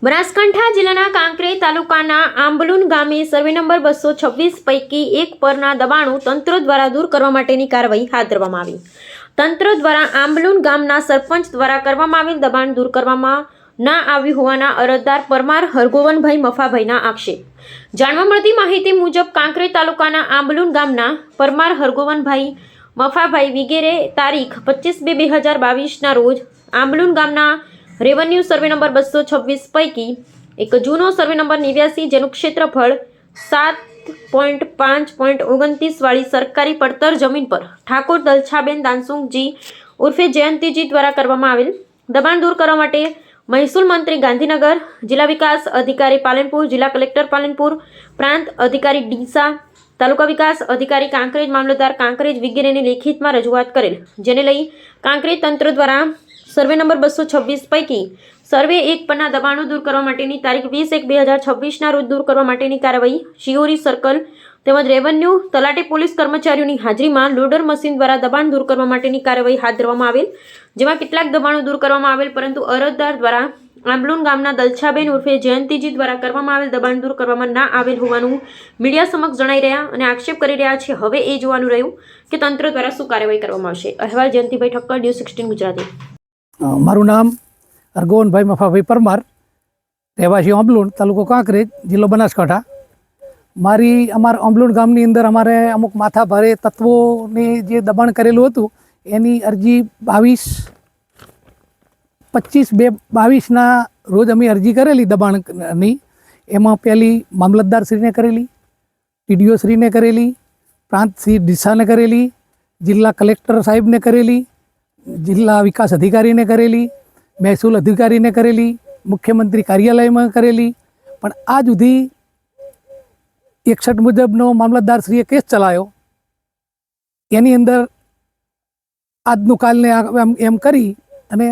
બનાસકાંઠા જિલ્લાના કાંકરેજ તાલુકાના આંબલુન ગામે સર્વે નંબર 226 પૈકી એક પરના દબાણો તંત્ર દ્વારા દૂર કરવા માટેની કાર્યવાહી હાથ ધરવામાં આવી. તંત્ર દ્વારા આંબલુન ગામના સરપંચ દ્વારા કરવામાં આવેલ દબાણ દૂર કરવામાં ના આવ્યું હોવાના અરજદાર પરમાર હરગોવનભાઈ મફાભાઈના આક્ષેપ. જાણવા મળતી માહિતી મુજબ કાંકરેજ તાલુકાના આંબલુન ગામના પરમાર હરગોવનભાઈ મફાભાઈ વગેરે તારીખ 25/2/2022ના રોજ આંબલુન ગામના રેવન્યુ સર્વે નંબર 226 પૈકી એક જૂનો સર્વે નંબર 89 જેનું ક્ષેત્રફળ 7.5.29 વાળી સરકારી પડતર જમીન પર ઠાકોર દલછાબેન દાનસુંગજી ઉર્ફે જયંતિજી દ્વારા કરવામાં આવેલ દબાણ દૂર કરવા માટે મહેસૂલ મંત્રી ગાંધીનગર, જિલ્લા વિકાસ અધિકારી પાલનપુર, જિલ્લા કલેક્ટર પાલનપુર, પ્રાંત અધિકારી ડીસા, તાલુકા વિકાસ અધિકારી કાંકરેજ, મામલતદાર કાંકરેજ વગેરેને લેખિતમાં રજૂઆત કરેલ, જેને લઈ કાંકરેજ તંત્ર દ્વારા સર્વે નંબર 226 પૈકી સર્વે 1 પરના દબાણો દૂર કરવા માટેની તારીખ 20/1/2026ના રોજ દૂર કરવા માટેની કાર્યવાહી શિયોરી સર્કલ તેમજ રેવન્યુ તલાટી પોલીસ કર્મચારીઓની હાજરીમાં લોડર મશીન દ્વારા દબાણ દૂર કરવા માટેની કાર્યવાહી હાથ ધરવામાં આવેલ, જેમાં કેટલાક દબાણો દૂર કરવામાં આવેલ, પરંતુ અરજદાર દ્વારા આંબલુન ગામના દલછાબેન ઉર્ફે જયંતિજી દ્વારા કરવામાં આવેલ દબાણ દૂર કરવામાં ના આવેલ હોવાનું મીડિયા સમક્ષ જણાઈ રહ્યા અને આક્ષેપ કરી રહ્યા છે. હવે એ જોવાનું રહ્યું કે તંત્ર દ્વારા શું કાર્યવાહી કરવામાં આવશે. અહેવાલ જયંતિભાઈ ઠક્કર, ન્યૂઝ 16 ગુજરાતી. મારું નામ હરગોવનભાઈ મફાભાઈ પરમાર, રહેવાસી આંબલુન, તાલુકો કાંકરેજ, જિલ્લો બનાસકાંઠા. અમારા આંબલુન ગામની અંદર અમારે અમુક માથા ભારે તત્વોને જે દબાણ કરેલું હતું એની અરજી 25/2/22ના રોજ અમે અરજી કરેલી દબાણની. એમાં પહેલી મામલતદારશ્રીને કરેલી, ટીડીઓ શ્રીને કરેલી, પ્રાંત શ્રી ડીસાને કરેલી, જિલ્લા કલેક્ટર સાહેબને કરેલી, જિલ્લા વિકાસ અધિકારીને કરેલી, મહેસૂલ અધિકારીને કરેલી, મુખ્યમંત્રી કાર્યાલયમાં કરેલી. પણ આ સુધી 61 મુજબનો મામલતદારશ્રીએ કેસ ચલાવ્યો. એની અંદર આજનું કાલને એમ કરી અને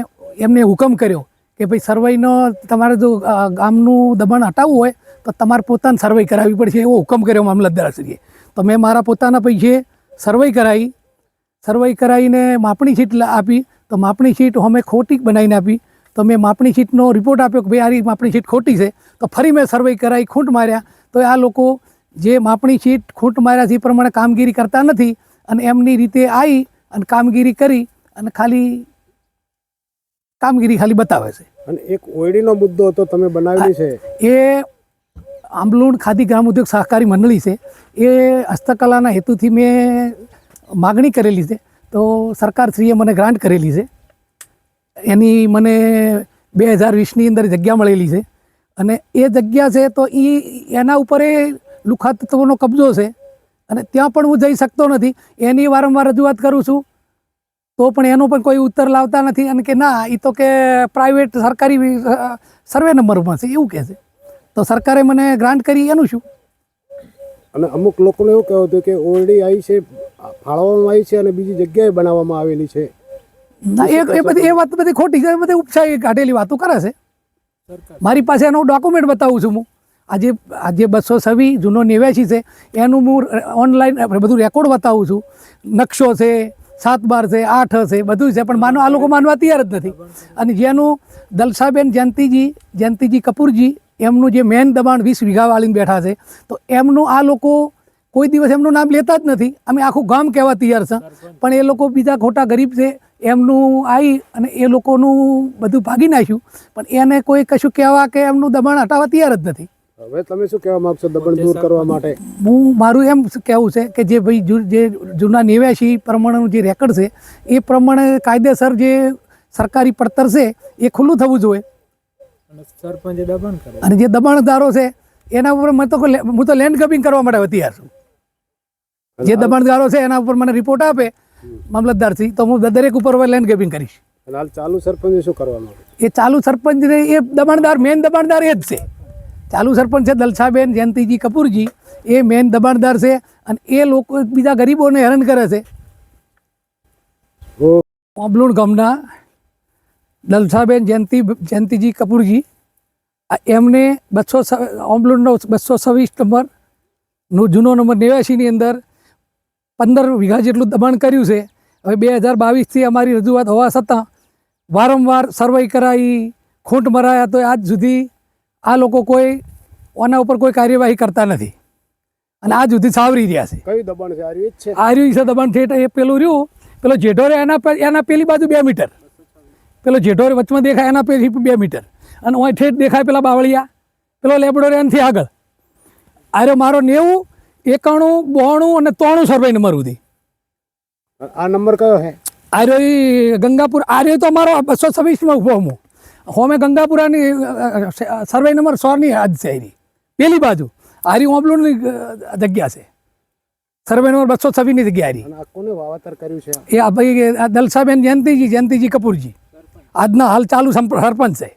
એમને હુકમ કર્યો કે ભાઈ સર્વેનો તમારે જો ગામનું દબાણ હટાવવું હોય તો તમારે પોતાને સર્વે કરાવવી પડશે, એવો હુકમ કર્યો મામલતદારશ્રીએ. તો મેં મારા પોતાના પૈસે સર્વે કરાવીને માપણી શીટ આપી. તો માપણી શીટ અમે ખોટી બનાવીને આપી. તો મેં માપણી શીટનો રિપોર્ટ આપ્યો કે ભાઈ આ માપણી શીટ ખોટી છે. તો ફરી મેં સર્વે કરાવી, ખૂંટ માર્યા. તો આ લોકો જે માપણી શીટ ખૂંટ માર્યા છે એ પ્રમાણે કામગીરી કરતા નથી અને એમની રીતે આવી અને કામગીરી કરી અને કામગીરી ખાલી બતાવે છે. અને એક ઓયડીનો મુદ્દો હતો તમે બનાવેલી છે, એ આંબલુન ખાદી ગ્રામ ઉદ્યોગ સહકારી મંડળી છે. એ હસ્તકલાના હેતુથી મેં માગણી કરેલી છે. તો સરકારશ્રીએ મને ગ્રાન્ટ કરેલી છે. એની મને 2020ની અંદર જગ્યા મળેલી છે અને એ જગ્યા છે તો એના ઉપર એ લુખા તત્વોનો કબજો છે અને ત્યાં પણ હું જઈ શકતો નથી. એની વારંવાર રજૂઆત કરું છું તો પણ એનો પણ કોઈ ઉત્તર લાવતા નથી અને કે ના એ તો કે પ્રાઇવેટ સરકારી સર્વે નંબરમાં છે એવું કહે છે. તો સરકારે મને ગ્રાન્ટ કરી એનું શું? અને અમુક લોકોને એવું કહેવું હતું કે ઓરડી આવી છે, ફાળવવામાં આવી છે અને બીજી જગ્યાએ બનાવવામાં આવેલી છે. ના, એ વાત બધી ખોટી છે. બધી ઉપસાઈ કાઢેલી વાતો કરે છે. મારી પાસે એનો ડોક્યુમેન્ટ બતાવું છું. હું આજે 226 જૂનો 89 છે એનું હું ઓનલાઈન બધું રેકોર્ડ બતાવું છું. નકશો છે, 7/12 છે, 8 છે, બધું છે. પણ આ લોકો માનવા તૈયાર જ નથી. અને જેનું દલસાબેન જયંતિજી કપૂરજી એમનું જે મેન દબાણ 20 વીઘા વાળીને બેઠા છે, તો એમનું આ લોકો કોઈ દિવસ એમનું નામ લેતા જ નથી. અમે આખું ગામ કહેવા તૈયાર છે પણ એ લોકો બીજા ખોટા ગરીબ છે એમનું આવી અને એ લોકોનું બધું ભાગી નાખ્યું. પણ એને કોઈ કશું કહેવા કે એમનું દબાણ હટાવવા તૈયાર જ નથી. હવે તમે શું કહેવા માંગશો દબાણ દૂર કરવા માટે? મારું એમ કહેવું છે કે જે ભાઈ જે જૂના 89 પ્રમાણેનું જે રેકર્ડ છે એ પ્રમાણે કાયદેસર જે સરકારી પડતર છે એ ખુલ્લું થવું જોઈએ. અને જે દબાણદારો છે એના ઉપર હું તો લેન્ડ ગ્રેબિંગ કરવા માટે તૈયાર છું. જે દબાણદારો છે એના ઉપર મને રિપોર્ટ આપે મામલતદારશ્રી તો હું દરેક ઉપર લેન્ડ ગ્રેબિંગ કરીશ. હાલ ચાલુ સરપંચ શું કરવાનું? એ ચાલુ સરપંચને એ દબાણદાર મેન દબાણદાર એ જ છે. ચાલુ સરપંચ છે દલસાબેન જયંતિજી કપૂરજી, એ મેન દબાણદાર છે અને એ લોકો બીજા ગરીબોને હેરાન કરે છે. આંબલુન ગામના દલસાબેન જયંતિજી કપૂરજી એમને આંબલુનનો 226 નંબર જૂનો નંબર 89ની અંદર 15 વીઘા જેટલું દબાણ કર્યું છે. હવે 2022થી અમારી રજૂઆત હોવા છતાં વારંવાર સર્વે કરાવી, ખૂંટ મરાયા તો આજ સુધી આ લોકો કોઈ ઓના ઉપર કોઈ કાર્યવાહી કરતા નથી અને આજ સુધી સાવરી રહ્યા છે. કયું દબાણ છે? આ રહ્યું જ છે. આ રહ્યું છે દબાણ ઠેઠ એ પેલું રહ્યું, પેલો જેઠો રે એના પેલી બાજુ 2 મીટર, પેલો જેઠો રે વચમાં દેખાય એના પેલી 2 મીટર, અને ઓય ઠેઠ દેખાય પેલા બાવળિયા, પેલો લેબડો રે એનાથી આગળ. આર્યો મારો 90, 91, 92 અને 93 સર્વે નંબર સુધી. આ નંબર કયો છે? આર્યો એ ગંગાપુર, આર્યો તો અમારો 226માં ઊભો હું. હોમે ગંગાપુરાની સર્વે નંબર 100ની હદ છે એની પેલી બાજુ. આરી ઓબલુની જગ્યા છે, સર્વે નંબર 226ની જગ્યા આરી. અને આ કોને વાવેતર કર્યું છે? એ આ ભાઈ દલસાબેન જયંતિજી કપૂરજી આજના હાલ ચાલુ સરપંચ છે.